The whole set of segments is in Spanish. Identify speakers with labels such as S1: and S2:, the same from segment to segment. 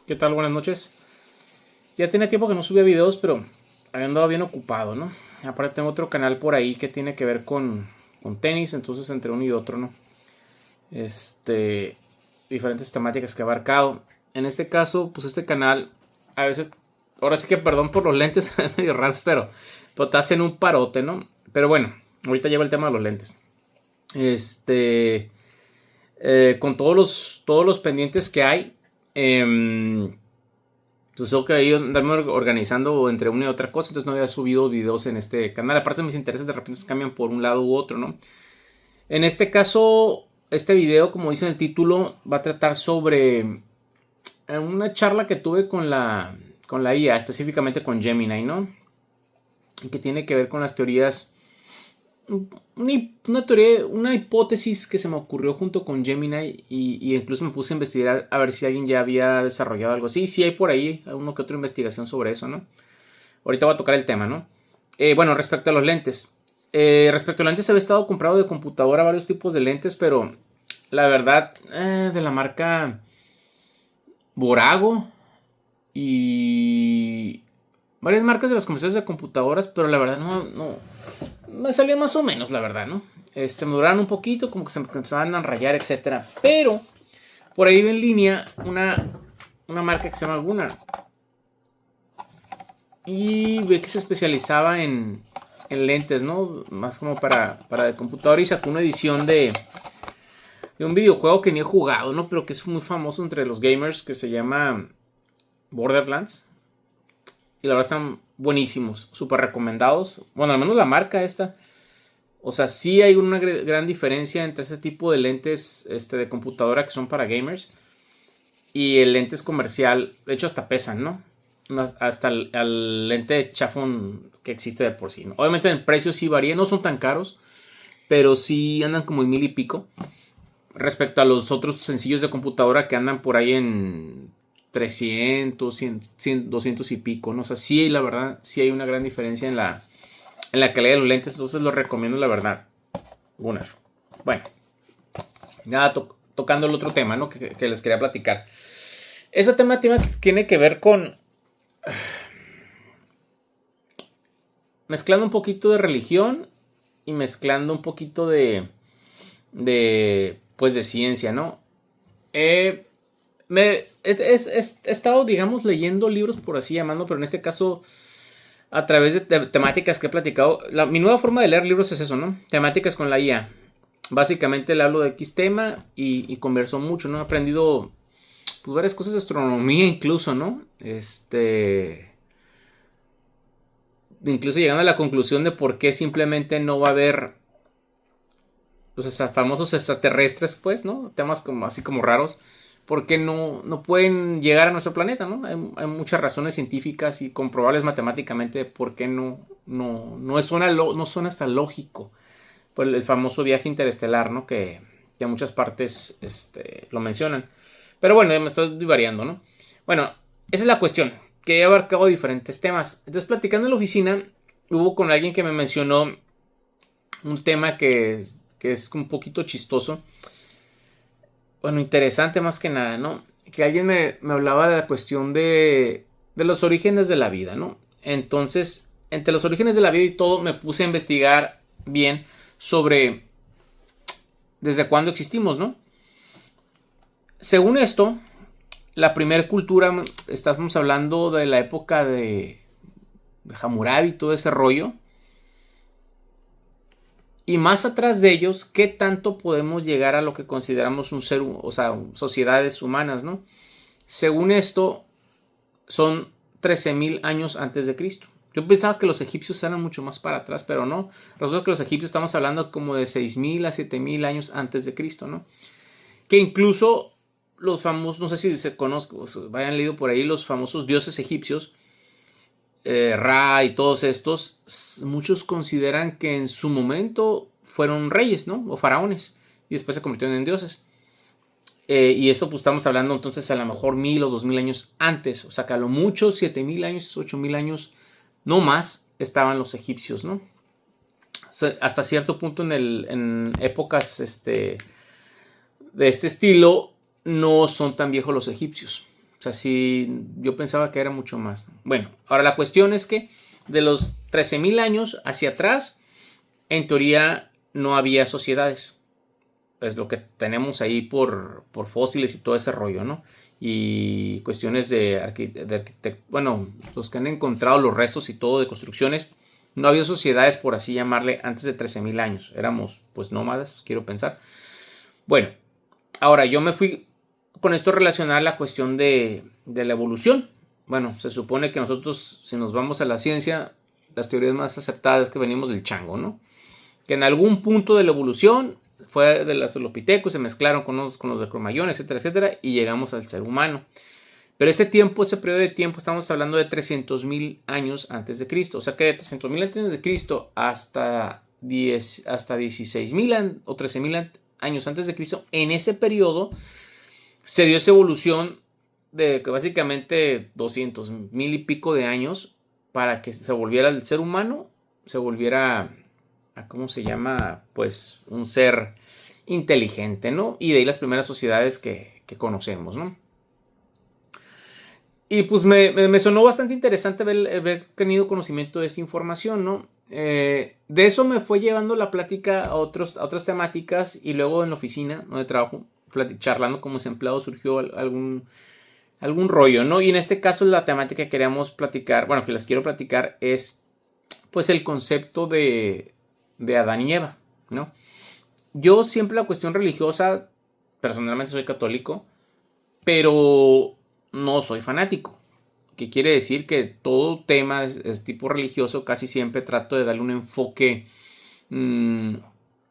S1: ¿Qué tal? Buenas noches. Ya tenía tiempo que no subía videos, pero había andado bien ocupado, ¿no? Aparte tengo otro canal por ahí que tiene que ver con tenis, entonces entre uno y otro, ¿no? Diferentes temáticas que he abarcado. En este caso, pues este canal, a veces, ahora sí que perdón por los lentes, medio raros, pero te hacen un parote, ¿no? Pero bueno, ahorita lleva el tema de los lentes. Este, con todos los pendientes que hay, entonces tengo que ir andarme organizando entre una y otra cosa. Entonces no había subido videos en este canal. Aparte mis intereses de repente se cambian por un lado u otro, ¿no? En este caso, este video, como dice en el título, va a tratar sobre una charla que tuve con la IA, específicamente con Gemini, ¿no? Que tiene que ver con las teorías. Una teoría, una hipótesis que se me ocurrió junto con Gemini y incluso me puse a investigar a ver si alguien ya había desarrollado algo así. Sí, hay por ahí uno que otra investigación sobre eso, ¿no? Ahorita voy a tocar el tema, ¿no? Bueno, respecto a los lentes. Respecto a los lentes, he estado comprado de computadora varios tipos de lentes, pero la verdad, de la marca Borago y varias marcas de las conversiones de computadoras, pero la verdad no me salían más o menos, la verdad, ¿no? Me duraron un poquito, como que se empezaban a rayar, etcétera. Pero por ahí en línea una marca que se llama Gunnar y ve que se especializaba en lentes, ¿no? Más como para de computadora y sacó una edición de un videojuego que ni he jugado, ¿no? Pero que es muy famoso entre los gamers que se llama Borderlands. Y la verdad están buenísimos, súper recomendados. Bueno, al menos la marca esta. O sea, sí hay una gran diferencia entre este tipo de lentes de computadora que son para gamers y el lentes comercial. De hecho, hasta pesan, ¿no? Hasta el lente chafón que existe de por sí, ¿no? Obviamente el precio sí varía, no son tan caros, pero sí andan como en 1000 y pico. Respecto a los otros sencillos de computadora que andan por ahí en 300, 100, 200 y pico, ¿no? O sea, sí, la verdad, sí hay una gran diferencia en la calidad de los lentes, entonces los recomiendo, la verdad. Gunnar. Bueno, nada, tocando el otro tema, ¿no? Que les quería platicar. Ese tema tiene que ver con mezclando un poquito de religión y mezclando un poquito pues de ciencia, ¿no? Eh, he estado, digamos, leyendo libros, por así llamarlo, pero en este caso a través de temáticas que he platicado. Mi nueva forma de leer libros es eso, ¿no? Temáticas con la IA. Básicamente le hablo de X tema y converso mucho, ¿no? He aprendido pues, varias cosas de astronomía incluso, ¿no? Incluso llegando a la conclusión de por qué simplemente no va a haber los famosos extraterrestres, pues, ¿no? Temas como así como raros. Porque no pueden llegar a nuestro planeta, ¿no? Hay muchas razones científicas y comprobables matemáticamente de por qué no suena hasta lógico. Pues el famoso viaje interestelar, ¿no? Que a muchas partes lo mencionan. Pero bueno, me estoy variando, ¿no? Bueno, esa es la cuestión, que he abarcado diferentes temas. Entonces, platicando en la oficina, hubo con alguien que me mencionó un tema que es un poquito chistoso. Bueno, interesante más que nada, ¿no? Que alguien me hablaba de la cuestión de los orígenes de la vida, ¿no? Entonces, entre los orígenes de la vida y todo, me puse a investigar bien sobre desde cuándo existimos, ¿no? Según esto, la primera cultura, estamos hablando de la época de Hammurabi y todo ese rollo. Y más atrás de ellos, ¿qué tanto podemos llegar a lo que consideramos un ser, o sea, sociedades humanas, ¿no? Según esto, son 13.000 años antes de Cristo. Yo pensaba que los egipcios eran mucho más para atrás, pero no. Resulta que los egipcios estamos hablando como de 6.000 a 7.000 años antes de Cristo, ¿no? Que incluso los famosos, no sé si se conozcan, o vayan leído por ahí, los famosos dioses egipcios, Ra y todos estos, muchos consideran que en su momento fueron reyes, ¿no? O faraones, y después se convirtieron en dioses. Y eso pues estamos hablando entonces a lo mejor 1000 o 2000 años antes, o sea que a lo mucho 7000 años, 8000 años, no más, estaban los egipcios, ¿no? O sea, hasta cierto punto en épocas de este estilo no son tan viejos los egipcios. O sea, sí, yo pensaba que era mucho más. Bueno, ahora la cuestión es que de los 13,000 años hacia atrás, en teoría no había sociedades. Es lo que tenemos ahí por fósiles y todo ese rollo, ¿no? Y cuestiones de arquitectura. Bueno, los que han encontrado los restos y todo de construcciones, no había sociedades, por así llamarle, antes de 13,000 años. Éramos, pues, nómadas, quiero pensar. Bueno, ahora yo me fui con esto a relacionar la cuestión de la evolución. Bueno, se supone que nosotros, si nos vamos a la ciencia, las teorías más aceptadas es que venimos del chango, ¿no? Que en algún punto de la evolución fue del Australopithecus, se mezclaron con los de Cro-Magnon, etcétera, etcétera, y llegamos al ser humano. Pero ese periodo de tiempo, estamos hablando de 300,000 años antes de Cristo. O sea que de 300,000 antes de Cristo hasta 16,000 o 13,000 años antes de Cristo, en ese periodo se dio esa evolución de que básicamente 200,000 y pico de años para que se volviera el ser humano, se volviera, ¿cómo se llama? Pues un ser inteligente, ¿no? Y de ahí las primeras sociedades que conocemos, ¿no? Y pues me sonó bastante interesante haber tenido conocimiento de esta información, ¿no? De eso me fue llevando la plática a otras temáticas y luego en la oficina donde trabajo, charlando como empleado, surgió algún rollo, ¿no? Y en este caso la temática que queríamos platicar, bueno, que les quiero platicar es pues el concepto de Adán y Eva, ¿no? Yo siempre la cuestión religiosa, personalmente soy católico, pero no soy fanático. Que quiere decir que todo tema es tipo religioso, casi siempre trato de darle un enfoque,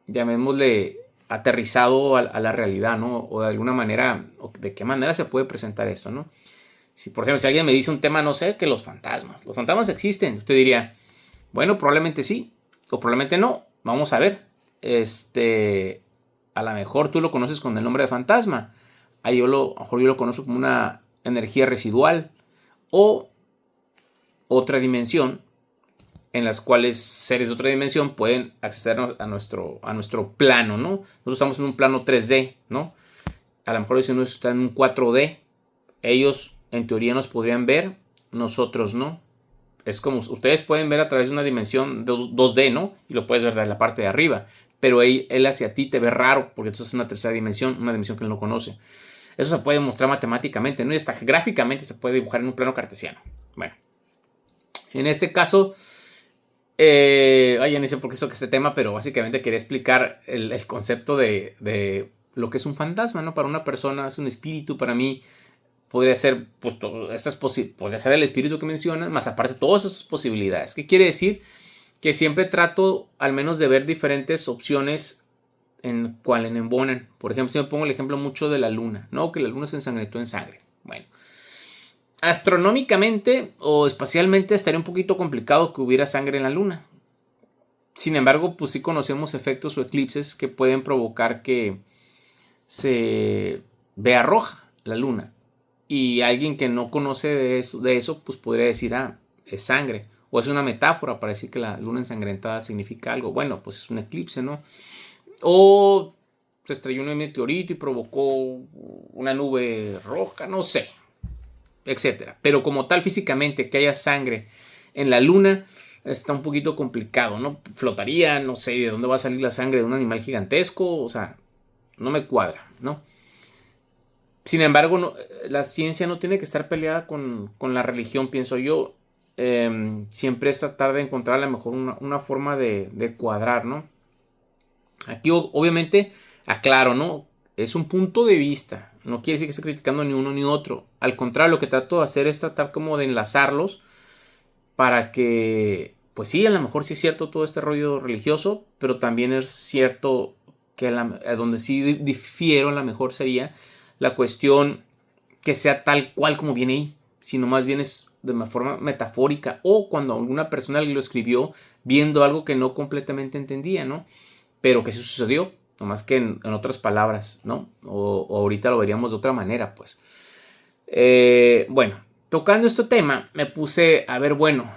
S1: llamémosle, aterrizado a la realidad, ¿no? O de alguna manera, o de qué manera se puede presentar esto, ¿no? Si, por ejemplo, si alguien me dice un tema, no sé, que los fantasmas existen, usted diría, bueno, probablemente sí, o probablemente no, vamos a ver. A lo mejor tú lo conoces con el nombre de fantasma, a lo mejor yo lo conozco como una energía residual, o otra dimensión en las cuales seres de otra dimensión pueden acceder a nuestro plano, ¿no? Nosotros estamos en un plano 3D, ¿no? A lo mejor si uno está en un 4D, ellos en teoría nos podrían ver, nosotros no. Es como ustedes pueden ver a través de una dimensión de 2D, ¿no? Y lo puedes ver de la parte de arriba, pero él hacia ti te ve raro porque tú estás en una tercera dimensión, una dimensión que él no conoce. Eso se puede mostrar matemáticamente, ¿no? Y hasta gráficamente se puede dibujar en un plano cartesiano. Bueno, en este caso, no sé por qué que este tema, pero básicamente quería explicar el concepto de lo que es un fantasma, ¿no? Para una persona es un espíritu, para mí podría ser, pues, podría ser el espíritu que mencionan, más aparte todas esas posibilidades. ¿Qué quiere decir? Que siempre trato al menos de ver diferentes opciones en cuál embonan. Por ejemplo, si me pongo el ejemplo mucho de la luna, ¿no? Que la luna se ensangrentó en sangre. Bueno, astronómicamente o espacialmente estaría un poquito complicado que hubiera sangre en la luna. Sin embargo, pues sí conocemos efectos o eclipses que pueden provocar que se vea roja la luna. Y alguien que no conoce de eso, pues podría decir, es sangre. O es una metáfora para decir que la luna ensangrentada significa algo. Bueno, pues es un eclipse, ¿no? O se estrelló un meteorito y provocó una nube roja, no sé, etcétera. Pero como tal, físicamente, que haya sangre en la luna está un poquito complicado, ¿no? Flotaría, no sé de dónde va a salir la sangre de un animal gigantesco, o sea, no me cuadra, ¿no? Sin embargo, la ciencia no tiene que estar peleada con la religión, pienso yo. Siempre es tratar de encontrar a lo mejor una forma de cuadrar, ¿no? Aquí obviamente aclaro, ¿no? Es un punto de vista. No quiere decir que esté criticando ni uno ni otro. Al contrario, lo que trato de hacer es tratar como de enlazarlos para que, pues sí, a lo mejor sí es cierto todo este rollo religioso, pero también es cierto que a donde sí difiero a lo mejor sería la cuestión que sea tal cual como viene ahí, sino más bien es de una forma metafórica o cuando alguna persona lo escribió viendo algo que no completamente entendía, ¿no? Pero que sí sucedió, nomás que en otras palabras, ¿no? O ahorita lo veríamos de otra manera, pues. Bueno, tocando este tema, me puse a ver, bueno,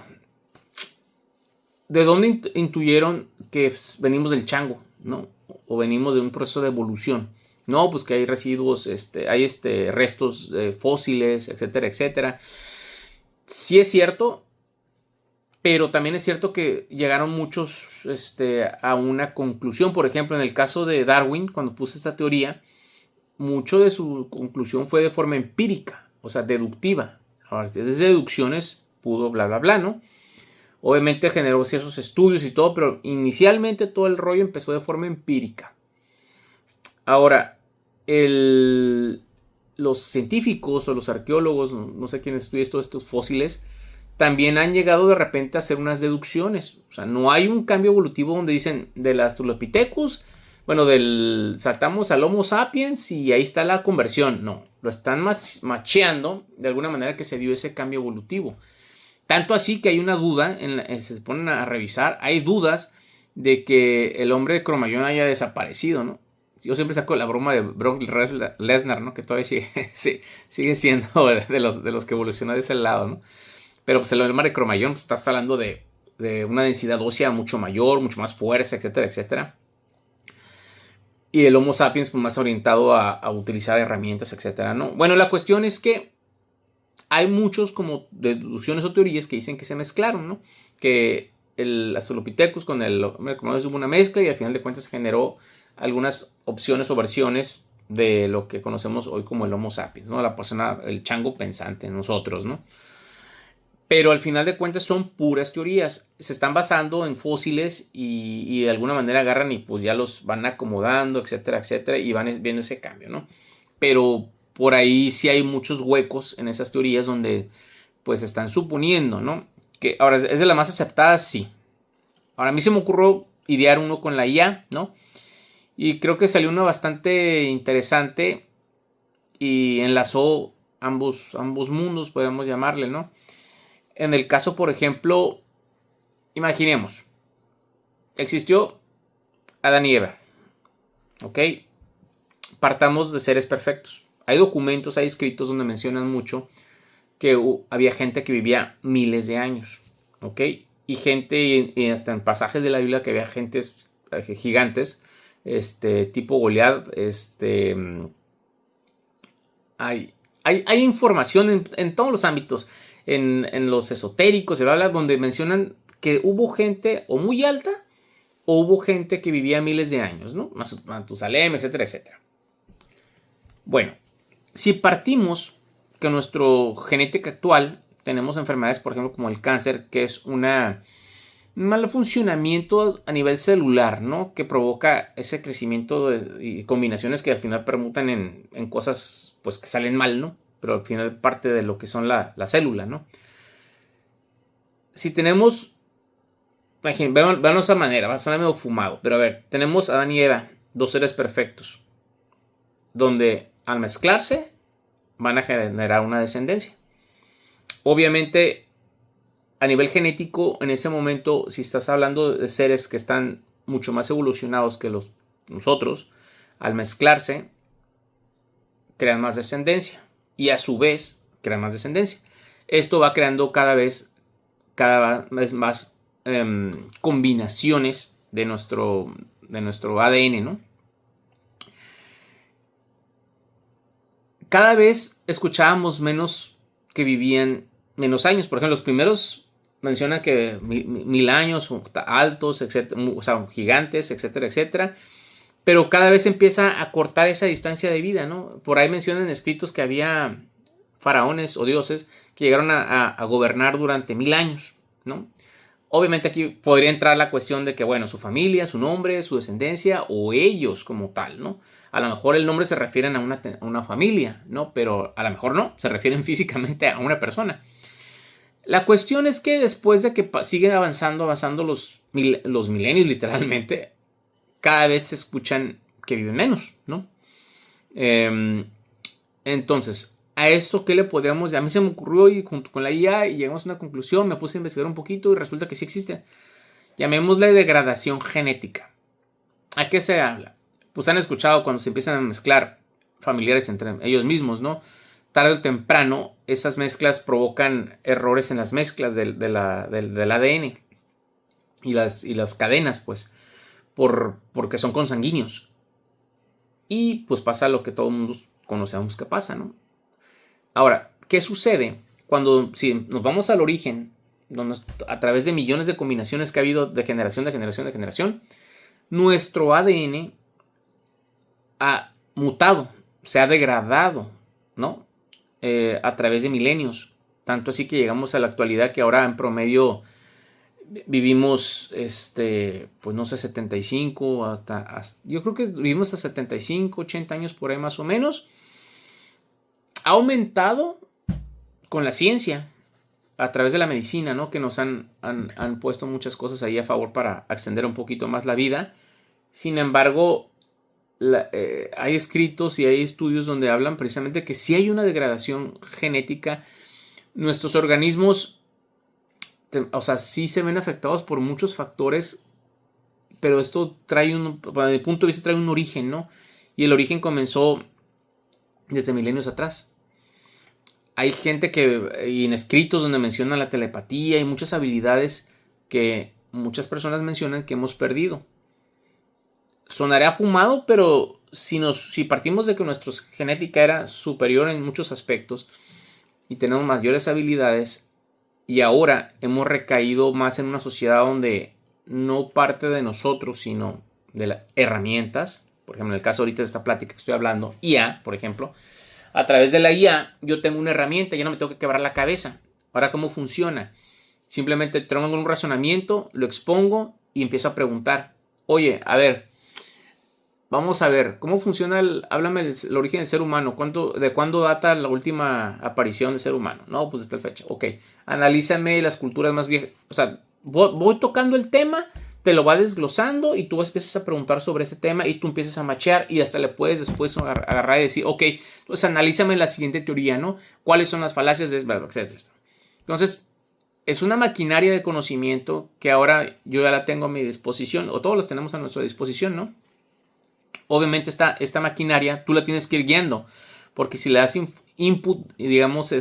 S1: ¿de dónde intuyeron que venimos del chango, ¿no? O venimos de un proceso de evolución. No, pues que hay residuos, hay restos fósiles, etcétera, etcétera. Sí es cierto, pero también es cierto que llegaron muchos a una conclusión. Por ejemplo, en el caso de Darwin, cuando puse esta teoría, mucho de su conclusión fue de forma empírica, o sea, deductiva. Ahora, desde deducciones pudo bla, bla, bla, ¿no? Obviamente generó ciertos estudios y todo, pero inicialmente todo el rollo empezó de forma empírica. Ahora, los científicos o los arqueólogos, no sé quién estudia todos estos fósiles, también han llegado de repente a hacer unas deducciones. O sea, no hay un cambio evolutivo donde dicen del Australopithecus, bueno, saltamos al Homo sapiens y ahí está la conversión. No, lo están macheando de alguna manera que se dio ese cambio evolutivo. Tanto así que hay una duda, se ponen a revisar, hay dudas de que el hombre de Cromañón haya desaparecido, ¿no? Yo siempre saco la broma de Brock Lesnar, ¿no? Que todavía sigue siendo de los que evolucionó de ese lado, ¿no? Pero pues el hombre de Cromañón, pues estás hablando de una densidad ósea mucho mayor, mucho más fuerza, etcétera, etcétera. Y el Homo sapiens, pues más orientado a utilizar herramientas, etcétera, ¿no? Bueno, la cuestión es que hay muchos como deducciones o teorías que dicen que se mezclaron, ¿no? Que el Australopithecus con el hombre de Cromañón hubo una mezcla y al final de cuentas generó algunas opciones o versiones de lo que conocemos hoy como el Homo sapiens, ¿no? La persona, el chango pensante, nosotros, ¿no? Pero al final de cuentas son puras teorías. Se están basando en fósiles y de alguna manera agarran y pues ya los van acomodando, etcétera, etcétera, y van viendo ese cambio, ¿no? Pero por ahí sí hay muchos huecos en esas teorías donde pues están suponiendo, ¿no? Que ahora es de las más aceptadas, sí. Ahora a mí se me ocurrió idear uno con la IA, ¿no? Y creo que salió uno bastante interesante y enlazó ambos mundos, podemos llamarle, ¿no? En el caso, por ejemplo, imaginemos, existió Adán y Eva, ¿ok? Partamos de seres perfectos. Hay documentos, hay escritos donde mencionan mucho que había gente que vivía miles de años, ¿ok? Y gente, y hasta en pasajes de la Biblia que había gentes gigantes, tipo Goliat, hay información en todos los ámbitos, en los esotéricos, se habla donde mencionan que hubo gente o muy alta o hubo gente que vivía miles de años, ¿no? Matusalem, etcétera, etcétera. Bueno, si partimos que nuestra genética actual tenemos enfermedades, por ejemplo, como el cáncer, que es un mal funcionamiento a nivel celular, ¿no? Que provoca ese crecimiento y combinaciones que al final permutan en cosas, pues, que salen mal, ¿no? Pero al final parte de lo que son la célula, ¿no? Si tenemos, vean de esa manera, va a sonar medio fumado, pero a ver, tenemos a Adán y Eva, dos seres perfectos, donde al mezclarse van a generar una descendencia. Obviamente, a nivel genético, en ese momento, si estás hablando de seres que están mucho más evolucionados que nosotros, al mezclarse, crean más descendencia y a su vez crean más descendencia. Esto va creando cada vez más combinaciones de nuestro ADN, ¿no? Cada vez escuchábamos menos que vivían menos años. Por ejemplo, los primeros mencionan que 1000 años, altos, etcétera, o sea, gigantes, etcétera, etcétera. Pero cada vez empieza a cortar esa distancia de vida, ¿no? Por ahí mencionan escritos que había faraones o dioses que llegaron a gobernar durante 1000 años, ¿no? Obviamente aquí podría entrar la cuestión de que, bueno, su familia, su nombre, su descendencia o ellos como tal, ¿no? A lo mejor el nombre se refieren a una familia, ¿no? Pero a lo mejor no, se refieren físicamente a una persona. La cuestión es que después de que siguen avanzando los milenios literalmente, cada vez se escuchan que viven menos, ¿no? Entonces, a esto, ¿qué le podríamos? A mí se me ocurrió y junto con la IA y llegamos a una conclusión, me puse a investigar un poquito y resulta que sí existe. Llamémosle degradación genética. ¿A qué se habla? Pues han escuchado cuando se empiezan a mezclar familiares entre ellos mismos, ¿no? Tarde o temprano, esas mezclas provocan errores en las mezclas del ADN y las cadenas, pues, porque son consanguíneos. y pues pasa lo que todo el mundo conocemos que pasa, ¿no? Ahora, ¿qué sucede cuando, si nos vamos al origen, a través de millones de combinaciones que ha habido de generación, nuestro ADN ha mutado, se ha degradado, ¿no? A través de milenios. Tanto así que llegamos a la actualidad que ahora en promedio vivimos, pues no sé, 75 hasta, yo creo que vivimos hasta 75, 80 años por ahí más o menos. Ha aumentado con la ciencia, a través de la medicina, ¿no? Que nos han puesto muchas cosas ahí a favor para extender un poquito más la vida. Sin embargo, hay escritos y hay estudios donde hablan precisamente que si hay una degradación genética, nuestros organismos, o sea, sí se ven afectados por muchos factores, pero esto trae para mi punto de vista, trae un origen, ¿no? Y el origen comenzó desde milenios atrás. Hay gente y en escritos donde mencionan la telepatía y muchas habilidades que muchas personas mencionan que hemos perdido. Sonará fumado, pero si partimos de que nuestra genética era superior en muchos aspectos y tenemos mayores habilidades, y ahora hemos recaído más en una sociedad donde no parte de nosotros, sino de las herramientas, por ejemplo, en el caso ahorita de esta plática que estoy hablando, IA, por ejemplo, a través de la IA yo tengo una herramienta, ya no me tengo que quebrar la cabeza. Ahora, ¿cómo funciona? Simplemente tengo un razonamiento, lo expongo y empiezo a preguntar. Oye, a ver, vamos a ver, ¿cómo funciona háblame del origen del ser humano? ¿De cuándo data la última aparición del ser humano? No, pues desde la fecha. Ok, analízame las culturas más viejas. O sea, voy tocando el tema, te lo va desglosando y tú empiezas a preguntar sobre ese tema y tú empiezas a machear y hasta le puedes después agarrar y decir, ok, entonces analízame la siguiente teoría, ¿no? ¿Cuáles son las falacias de etcétera? Entonces, es una maquinaria de conocimiento que ahora yo ya la tengo a mi disposición, o todos las tenemos a nuestra disposición, ¿no? Obviamente esta maquinaria tú la tienes que ir guiando, porque si le das input, digamos,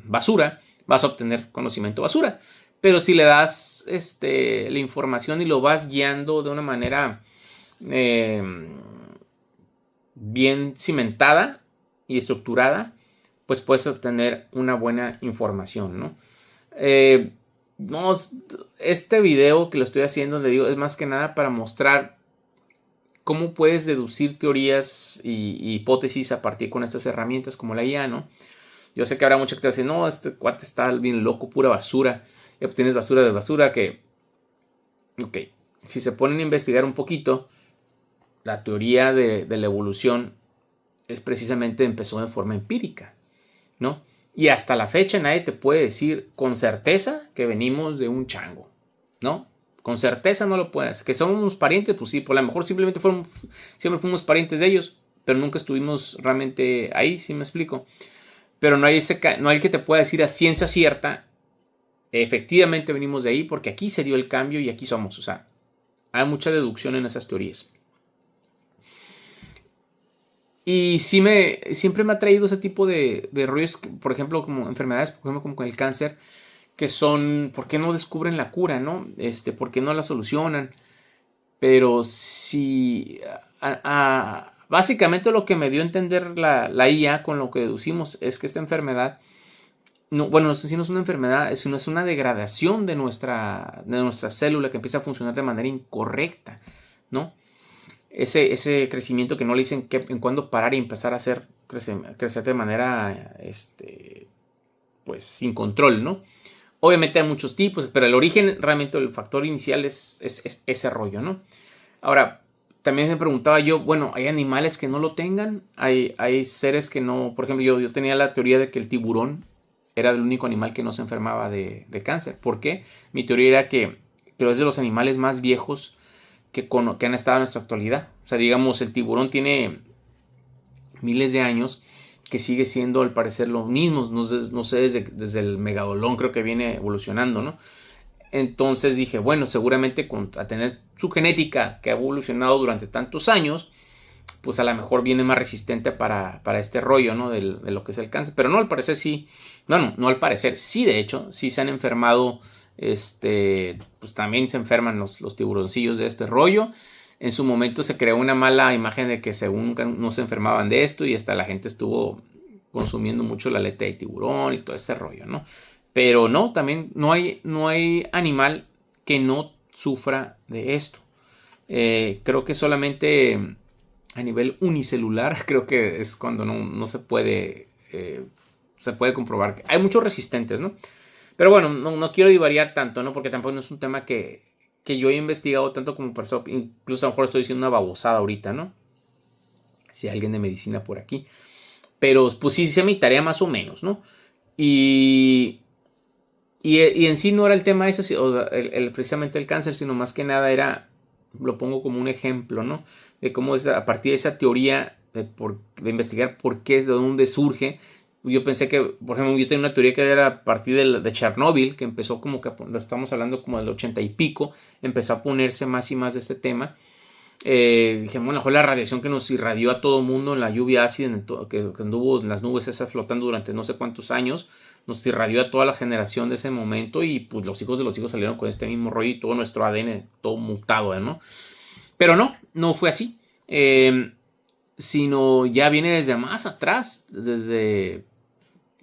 S1: basura, vas a obtener conocimiento basura. Pero si le das la información y lo vas guiando de una manera bien cimentada y estructurada, pues puedes obtener una buena información, ¿no? Este video que lo estoy haciendo, le digo, es más que nada para mostrar cómo puedes deducir teorías y hipótesis a partir con estas herramientas como la IA, ¿no? Yo sé que habrá mucha gente que dice, no, este cuate está bien loco, pura basura. Y obtienes basura de basura que... Ok, si se ponen a investigar un poquito, la teoría de la evolución es precisamente empezó de forma empírica, ¿no? Y hasta la fecha nadie te puede decir con certeza que venimos de un chango, ¿no? Con certeza no lo puedes. Que somos unos parientes, pues sí, por lo mejor siempre fuimos parientes de ellos, pero nunca estuvimos realmente ahí, ¿sí me explico? Pero no hay que te pueda decir a ciencia cierta, efectivamente venimos de ahí, porque aquí se dio el cambio y aquí somos. O sea, hay mucha deducción en esas teorías. Y siempre me ha traído ese tipo de rollos, por ejemplo, como enfermedades, por ejemplo, como con el cáncer, que son, ¿por qué no descubren la cura, no? ¿Por qué no la solucionan? Pero si, básicamente lo que me dio a entender la IA con lo que deducimos es que esta enfermedad, no sé si no es una enfermedad, sino es una degradación de nuestra célula que empieza a funcionar de manera incorrecta, ¿no? Ese crecimiento que no le dicen en cuándo parar y empezar a crecer de manera, pues, sin control, ¿no? Obviamente hay muchos tipos, pero el origen, realmente el factor inicial es ese rollo, ¿no? Ahora, también me preguntaba yo, bueno, ¿hay animales que no lo tengan? ¿Hay seres que no? Por ejemplo, yo tenía la teoría de que el tiburón era el único animal que no se enfermaba de cáncer. ¿Por qué? Mi teoría era que es de los animales más viejos que han estado en nuestra actualidad. O sea, digamos, el tiburón tiene miles de años que sigue siendo al parecer lo mismo, no sé desde el megalodón creo que viene evolucionando, ¿no? Entonces dije, bueno, seguramente a tener su genética que ha evolucionado durante tantos años, pues a lo mejor viene más resistente para este rollo, ¿no? De lo que es el cáncer. Pero no, al parecer sí, no al parecer, sí de hecho, sí se han enfermado, pues también se enferman los tiburoncillos de este rollo. En su momento se creó una mala imagen de que según no se enfermaban de esto y hasta la gente estuvo consumiendo mucho la aleta de tiburón y todo este rollo, ¿no? Pero no, también no hay animal que no sufra de esto. Creo que solamente a nivel unicelular, creo que es cuando no se puede comprobar. Hay muchos resistentes, ¿no? Pero bueno, no quiero divariar tanto, ¿no? Porque tampoco no es un tema que yo he investigado tanto como persona. Incluso a lo mejor estoy diciendo una babosada ahorita, ¿no? Si hay alguien de medicina por aquí. Pero pues sí hice mi tarea más o menos, ¿no? Y en sí no era el tema ese, precisamente el cáncer, sino más que nada era, lo pongo como un ejemplo, ¿no? De cómo es a partir de esa teoría de investigar por qué, de dónde surge. Yo pensé que, por ejemplo, yo tenía una teoría que era a partir de Chernobyl, que empezó como que, lo estamos hablando como del 80 y pico, empezó a ponerse más y más de este tema. Dije, bueno, fue la radiación que nos irradió a todo mundo en la lluvia ácida que anduvo en las nubes esas flotando durante no sé cuántos años, nos irradió a toda la generación de ese momento y pues los hijos de los hijos salieron con este mismo rollo y todo nuestro ADN todo mutado, ¿no? Pero no fue así, sino ya viene desde más atrás, desde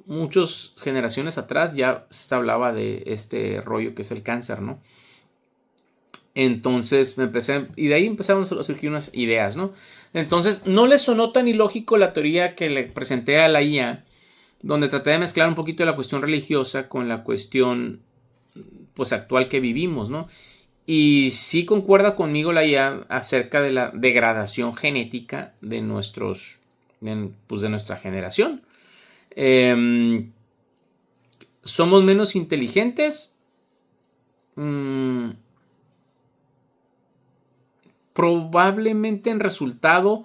S1: muchas generaciones atrás ya se hablaba de este rollo que es el cáncer, ¿no? Entonces y de ahí empezaron a surgir unas ideas, ¿no? Entonces no le sonó tan ilógico la teoría que le presenté a la IA, donde traté de mezclar un poquito la cuestión religiosa con la cuestión pues actual que vivimos, ¿no? Y sí concuerda conmigo la IA acerca de la degradación genética de de nuestra generación. ¿Somos menos inteligentes? Probablemente en resultado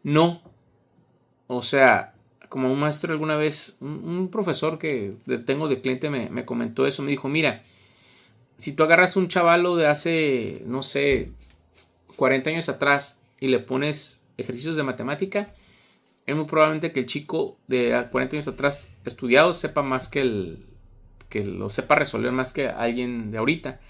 S1: no. O sea, como un maestro alguna vez, un profesor que tengo de cliente me comentó eso, me dijo, mira, si tú agarras un chavalo de hace, no sé, 40 años atrás y le pones ejercicios de matemática, es muy probablemente que el chico de 40 años atrás estudiado sepa más que lo sepa resolver más que alguien de ahorita.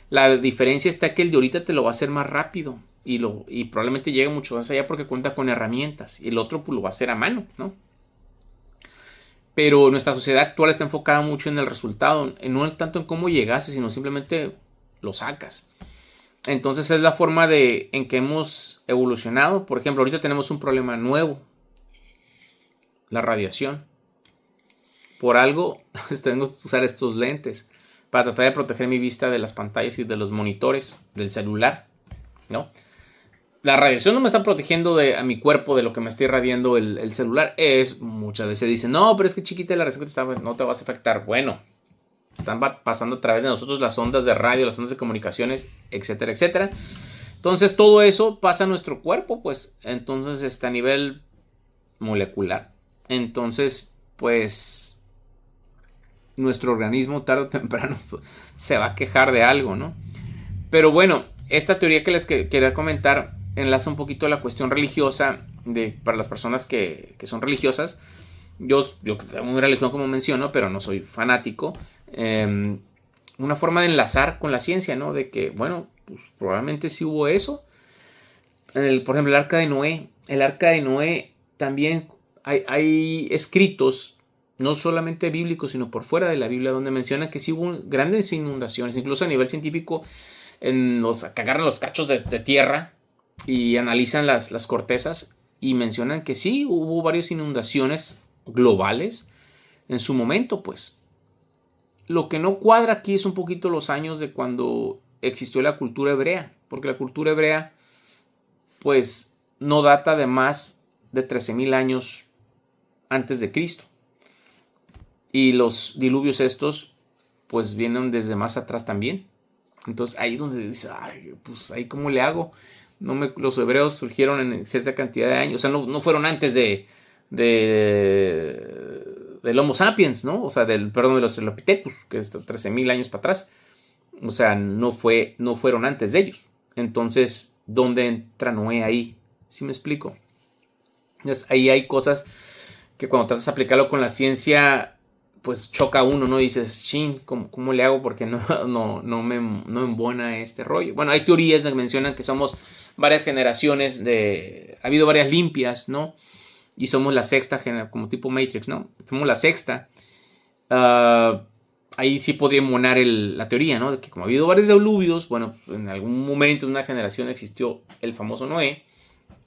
S1: La diferencia está que el de ahorita te lo va a hacer más rápido y probablemente llegue mucho más allá porque cuenta con herramientas y el otro pues lo va a hacer a mano, ¿no? Pero nuestra sociedad actual está enfocada mucho en el resultado, no tanto en cómo llegaste, sino simplemente lo sacas. Entonces es la forma en que hemos evolucionado. Por ejemplo, ahorita tenemos un problema nuevo, la radiación. Por algo tengo que usar estos lentes para tratar de proteger mi vista de las pantallas y de los monitores del celular, ¿no? La radiación no me está protegiendo a mi cuerpo de lo que me está irradiando el celular. Muchas veces dicen, no, pero es que chiquita la radiación que no te vas a afectar. Bueno, están pasando a través de nosotros las ondas de radio, las ondas de comunicaciones, etcétera, etcétera. Entonces todo eso pasa a nuestro cuerpo, pues, entonces está a nivel molecular. Entonces, pues, nuestro organismo tarde o temprano se va a quejar de algo, ¿no? Pero bueno, esta teoría que les quería comentar enlaza un poquito a la cuestión religiosa para las personas que son religiosas. Yo tengo una religión como menciono, pero no soy fanático. Una forma de enlazar con la ciencia, ¿no? De que, bueno, pues probablemente sí hubo eso. Por ejemplo, el arca de Noé. El arca de Noé también hay escritos, no solamente bíblicos, sino por fuera de la Biblia, donde menciona que sí hubo grandes inundaciones, incluso a nivel científico, que agarran los cachos de tierra y analizan las cortezas y mencionan que sí hubo varias inundaciones globales en su momento, pues. Lo que no cuadra aquí es un poquito los años de cuando existió la cultura hebrea, porque la cultura hebrea pues no data de más de 13,000 años antes de Cristo. Y los diluvios estos pues vienen desde más atrás también. Entonces ahí donde dice, ay, pues ahí cómo le hago. Los hebreos surgieron en cierta cantidad de años, o sea, no fueron antes del Homo sapiens, ¿no? O sea, de los Australopithecus, que es 13,000 años para atrás. O sea, no fueron antes de ellos. Entonces, ¿dónde entra Noé ahí? ¿Sí me explico? Entonces, ahí hay cosas que cuando tratas de aplicarlo con la ciencia, pues choca uno, ¿no? Y dices, chin, ¿cómo le hago? Porque no me embona este rollo. Bueno, hay teorías que mencionan que somos varias generaciones ha habido varias limpias, ¿no? Y somos la sexta generación, como tipo Matrix, ¿no? Somos la sexta. Ahí sí podría monar la teoría, ¿no? De que como ha habido varios diluvios, bueno, en algún momento de una generación existió el famoso Noé,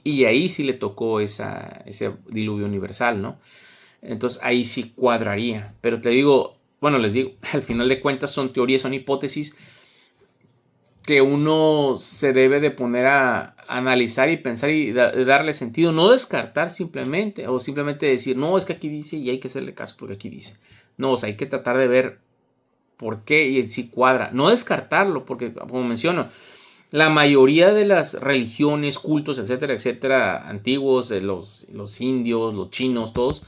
S1: y ahí sí le tocó ese diluvio universal, ¿no? Entonces ahí sí cuadraría. Pero te digo, bueno, les digo, al final de cuentas son teorías, son hipótesis que uno se debe de poner a analizar y pensar y darle sentido, no descartar simplemente, o simplemente decir, no, es que aquí dice y hay que hacerle caso porque aquí dice. No, o sea, hay que tratar de ver por qué y si cuadra. No descartarlo, porque como menciono, la mayoría de las religiones, cultos, etcétera, etcétera, antiguos, los indios, los chinos, todos,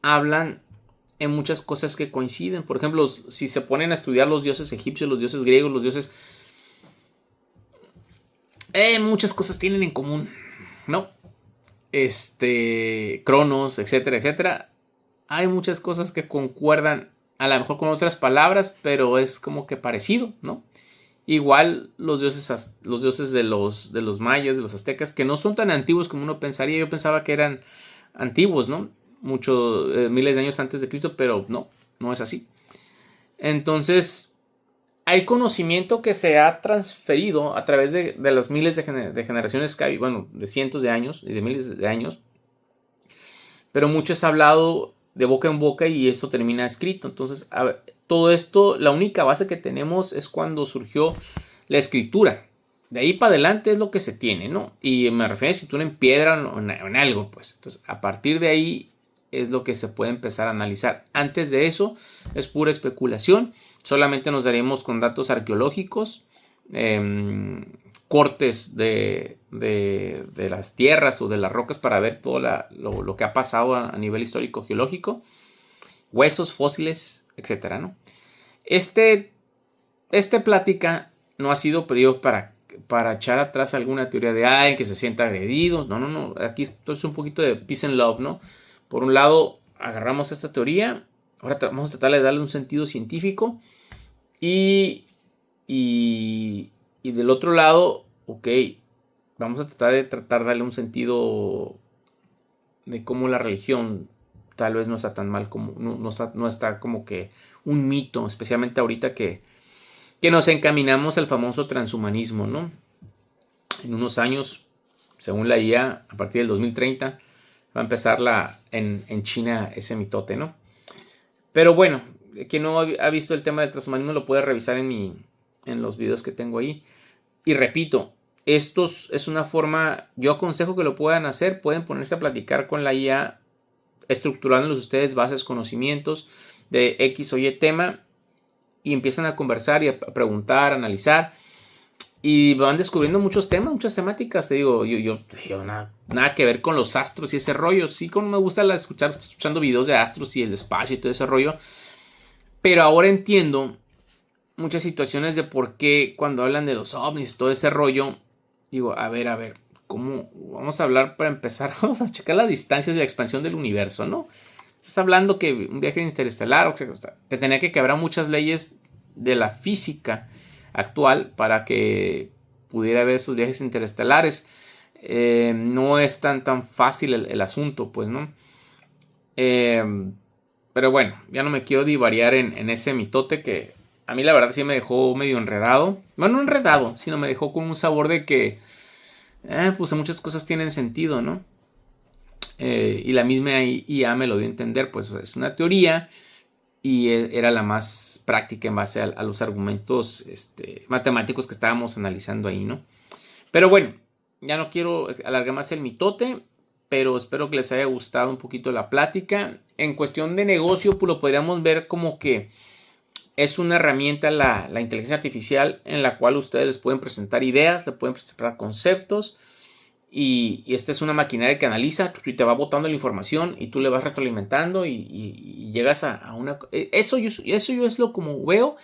S1: hablan en muchas cosas que coinciden. Por ejemplo, si se ponen a estudiar los dioses egipcios, los dioses griegos, los dioses... muchas cosas tienen en común, ¿no? Cronos, etcétera, etcétera. Hay muchas cosas que concuerdan, a lo mejor con otras palabras, pero es como que parecido, ¿no? Igual los dioses de los mayas, de los aztecas, que no son tan antiguos como uno pensaría. Yo pensaba que eran antiguos, ¿no? Miles de años antes de Cristo, pero no es así. Entonces, hay conocimiento que se ha transferido a través de los miles de generaciones que hay, bueno, de cientos de años y de miles de años, pero mucho se ha hablado de boca en boca y eso termina escrito. Entonces, todo esto, la única base que tenemos es cuando surgió la escritura. De ahí para adelante es lo que se tiene, ¿no? Y me refiero a escritura en piedra o en algo, pues. Entonces, a partir de ahí es lo que se puede empezar a analizar. Antes de eso es pura especulación. Solamente nos daremos con datos arqueológicos, cortes de las tierras o de las rocas para ver todo lo que ha pasado a nivel histórico geológico, huesos, fósiles, etcétera, ¿no? Esta plática no ha sido pedido para echar atrás alguna teoría de alguien que se sienta agredido. No. Aquí esto es un poquito de peace and love, ¿no? Por un lado, agarramos esta teoría. Ahora vamos a tratar de darle un sentido científico. Y del otro lado, ok, vamos a tratar de darle un sentido de cómo la religión tal vez no está tan mal, como no está como que un mito, especialmente ahorita que nos encaminamos al famoso transhumanismo, ¿no? En unos años, según la IA, a partir del 2030, va a empezar en China ese mitote, ¿no? Pero bueno, quien no ha visto el tema del transhumanismo lo puede revisar en los videos que tengo ahí. Y repito, esto es una forma, yo aconsejo que lo puedan hacer, pueden ponerse a platicar con la IA, estructurándolos ustedes bases, conocimientos de X o Y tema, y empiezan a conversar y a preguntar, a analizar, y van descubriendo muchos temas, muchas temáticas. Te digo, yo nada que ver con los astros y ese rollo. Sí, como me gusta escuchando videos de astros y el espacio y todo ese rollo, pero ahora entiendo muchas situaciones de por qué cuando hablan de los ovnis y todo ese rollo, digo, a ver, ¿cómo? Vamos a hablar para empezar, vamos a checar las distancias de la expansión del universo, ¿no? Estás hablando que un viaje interestelar, o sea, te tenía que quebrar muchas leyes de la física actual para que pudiera haber esos viajes interestelares. No es tan fácil el asunto, pues, ¿no? Pero bueno, ya no me quiero divariar en ese mitote que a mí la verdad sí me dejó medio enredado. Bueno, no enredado, sino me dejó con un sabor de que pues muchas cosas tienen sentido, ¿no? Y la misma IA me lo dio a entender, pues es una teoría y era la más práctica en base a los argumentos matemáticos que estábamos analizando ahí, ¿no? Pero bueno, ya no quiero alargar más el mitote, pero espero que les haya gustado un poquito la plática. En cuestión de negocio, pues lo podríamos ver como que es una herramienta la inteligencia artificial en la cual ustedes les pueden presentar ideas, le pueden presentar conceptos, y esta es una maquinaria que analiza y te va botando la información y tú le vas retroalimentando y llegas a una... Eso yo es lo como veo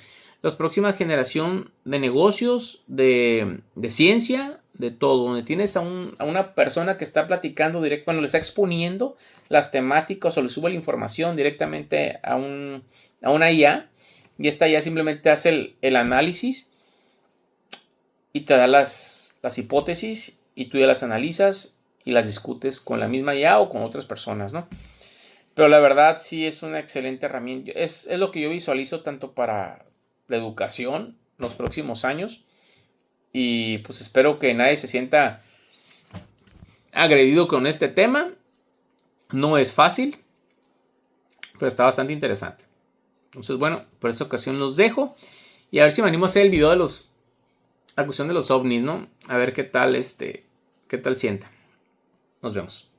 S1: la próxima generación de negocios, de ciencia, de todo, donde tienes a una persona que está platicando directo, cuando le está exponiendo las temáticas o le sube la información directamente a una IA, y esta IA simplemente hace el análisis y te da las hipótesis y tú ya las analizas y las discutes con la misma IA o con otras personas, ¿no? Pero la verdad sí es una excelente herramienta. Es lo que yo visualizo tanto para la educación los próximos años. Y pues espero que nadie se sienta agredido con este tema. No es fácil, pero está bastante interesante. Entonces, bueno, por esta ocasión los dejo. Y a ver si me animo a hacer el video de la cuestión de los ovnis, ¿no? A ver qué tal sienta. Nos vemos.